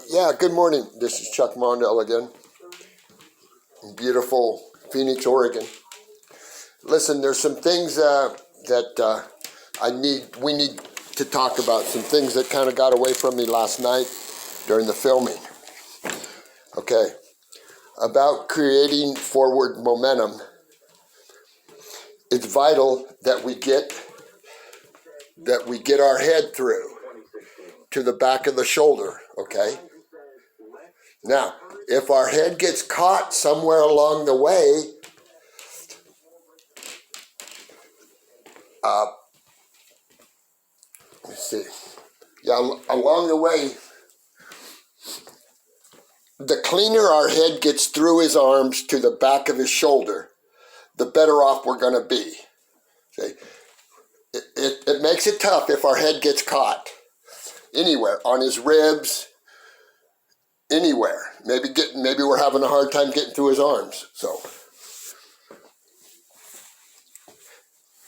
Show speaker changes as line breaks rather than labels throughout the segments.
Yeah, good morning. This is Chuck Mondell again. Beautiful Phoenix, Oregon. Listen, there's some things that we need to talk about. Some things that kind of got away from me last night during the filming. Okay, about creating forward momentum. It's vital that we get our head through to the back of the shoulder. Okay. Now, if our head gets caught somewhere along the way, let's see. Yeah, along the way, the cleaner our head gets through his arms to the back of his shoulder, the better off we're going to be. See? It makes it tough if our head gets caught anywhere, on his ribs, anywhere. Maybe we're having a hard time getting through his arms. So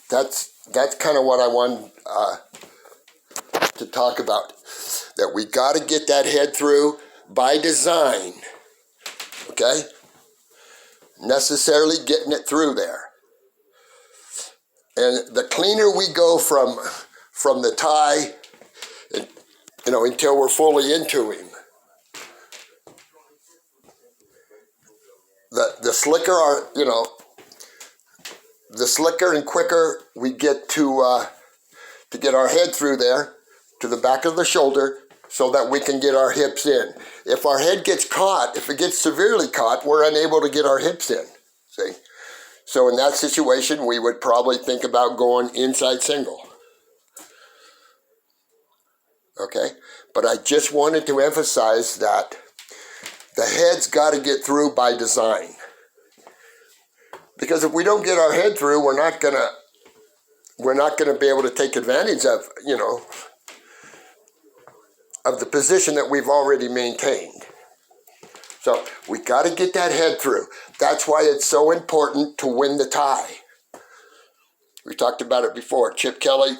that's kind of what I want to talk about. That we got to get that head through by design. Okay? Necessarily getting it through there. And the cleaner we go from the tie, until we're fully into him, the slicker and quicker we get to get our head through there to the back of the shoulder, so that we can get our hips in. If our head gets caught, if it gets severely caught, we're unable to get our hips in. See? So in that situation, we would probably think about going inside single. Okay? But I just wanted to emphasize that the head's got to get through by design. Because if we don't get our head through, we're not gonna be able to take advantage of the position that we've already maintained. So we got to get that head through. That's why it's so important to win the tie. We talked about it before. Chip Kelly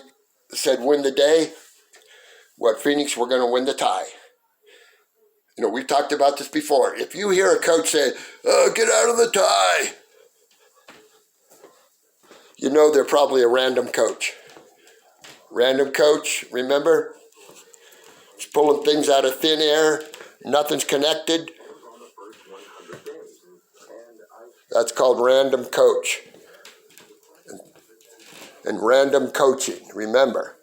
said, "Win the day." What, Phoenix, we're going to win the tie. We've talked about this before. If you hear a coach say, "Oh, get out of the tie," they're probably a random coach. Random coach, remember? It's pulling things out of thin air. Nothing's connected. That's called random coach. And random coaching, remember.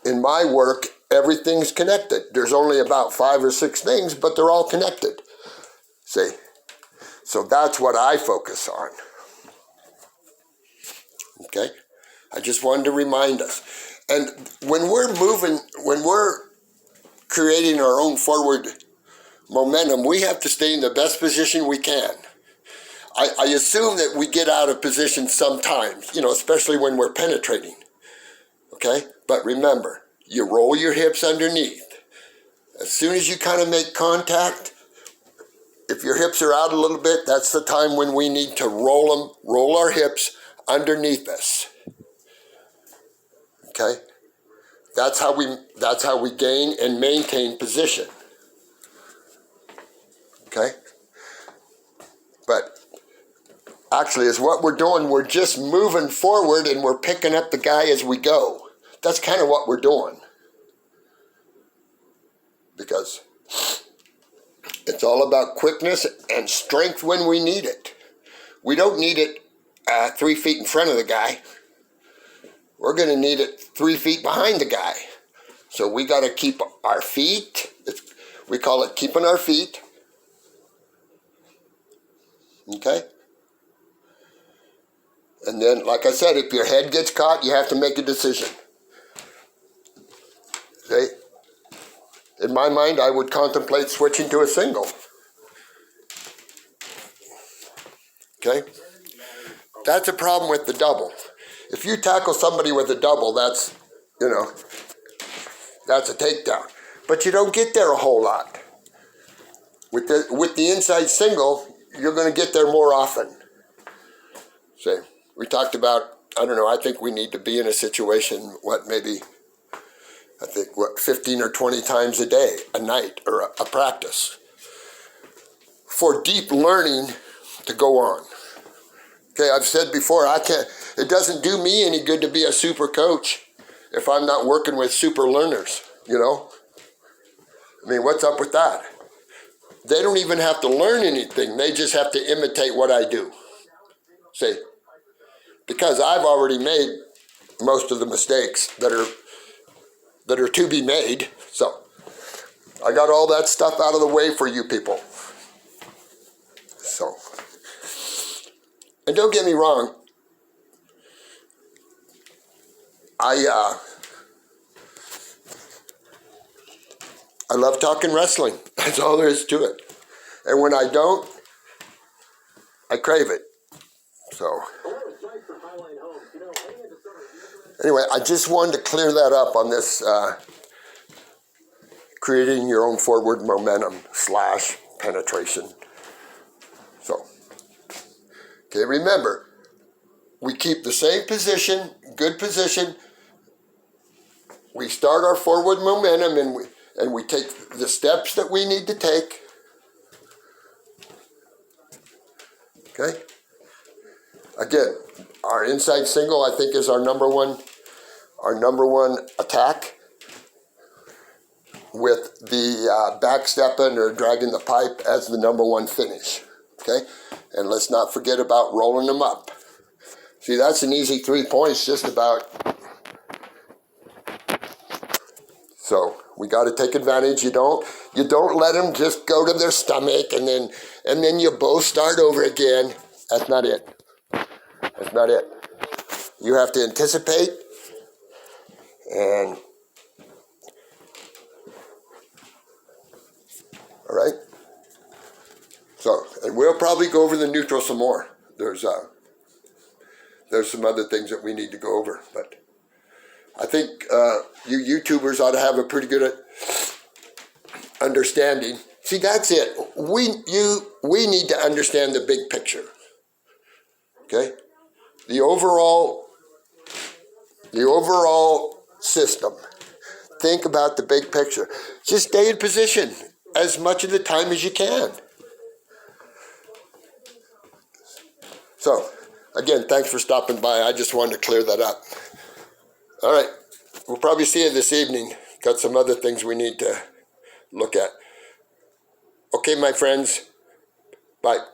In my work, everything's connected. There's only about 5 or 6 things, but they're all connected. See? So that's what I focus on. Okay? I just wanted to remind us. And when we're creating our own forward momentum, we have to stay in the best position we can. I assume that we get out of position sometimes, especially when we're penetrating. Okay? But remember, you roll your hips underneath. As soon as you kind of make contact, if your hips are out a little bit, that's the time when we need to roll our hips underneath us. Okay? That's how we gain and maintain position. Okay? But actually, is what we're doing. We're just moving forward and we're picking up the guy as we go. That's kind of what we're doing. Because it's all about quickness and strength when we need it. We don't need it 3 feet in front of the guy. We're going to need it 3 feet behind the guy. So we got to keep our feet. We call it keeping our feet. Okay? And then, like I said, if your head gets caught, you have to make a decision. See? In my mind, I would contemplate switching to a single. Okay? That's a problem with the double. If you tackle somebody with a double, that's a takedown. But you don't get there a whole lot. With the inside single, you're going to get there more often. See, we talked about, I think we need to be in a situation, maybe I think, 15 or 20 times a day, a night, or a practice, for deep learning to go on. Okay, I've said before, it doesn't do me any good to be a super coach if I'm not working with super learners, you know? I mean, what's up with that? They don't even have to learn anything. They just have to imitate what I do. See, because I've already made most of the mistakes that are to be made. So I got all that stuff out of the way for you people. So, and don't get me wrong, I love talking wrestling. That's all there is to it. And when I don't, I crave it. So anyway, I just wanted to clear that up on this creating your own forward momentum / penetration. So, okay, remember, we keep the same position, good position. We start our forward momentum and we take the steps that we need to take. Okay? Again, our inside single, I think, is our number one attack, with the backstepping or dragging the pipe as the number one finish. Okay? And let's not forget about rolling them up. See, that's an easy 3 points just about. So we got to take advantage. You don't let them just go to their stomach and then you both start over again. That's not it. That's not it. You have to anticipate and all right. So, and we'll probably go over the neutral some more. There's some other things that we need to go over, but I think you YouTubers ought to have a pretty good understanding. See, that's it. We need to understand the big picture. Okay? The overall system. Think about the big picture. Just stay in position as much of the time as you can. So, again, thanks for stopping by. I just wanted to clear that up. All right. We'll probably see you this evening. Got some other things we need to look at. Okay, my friends. Bye.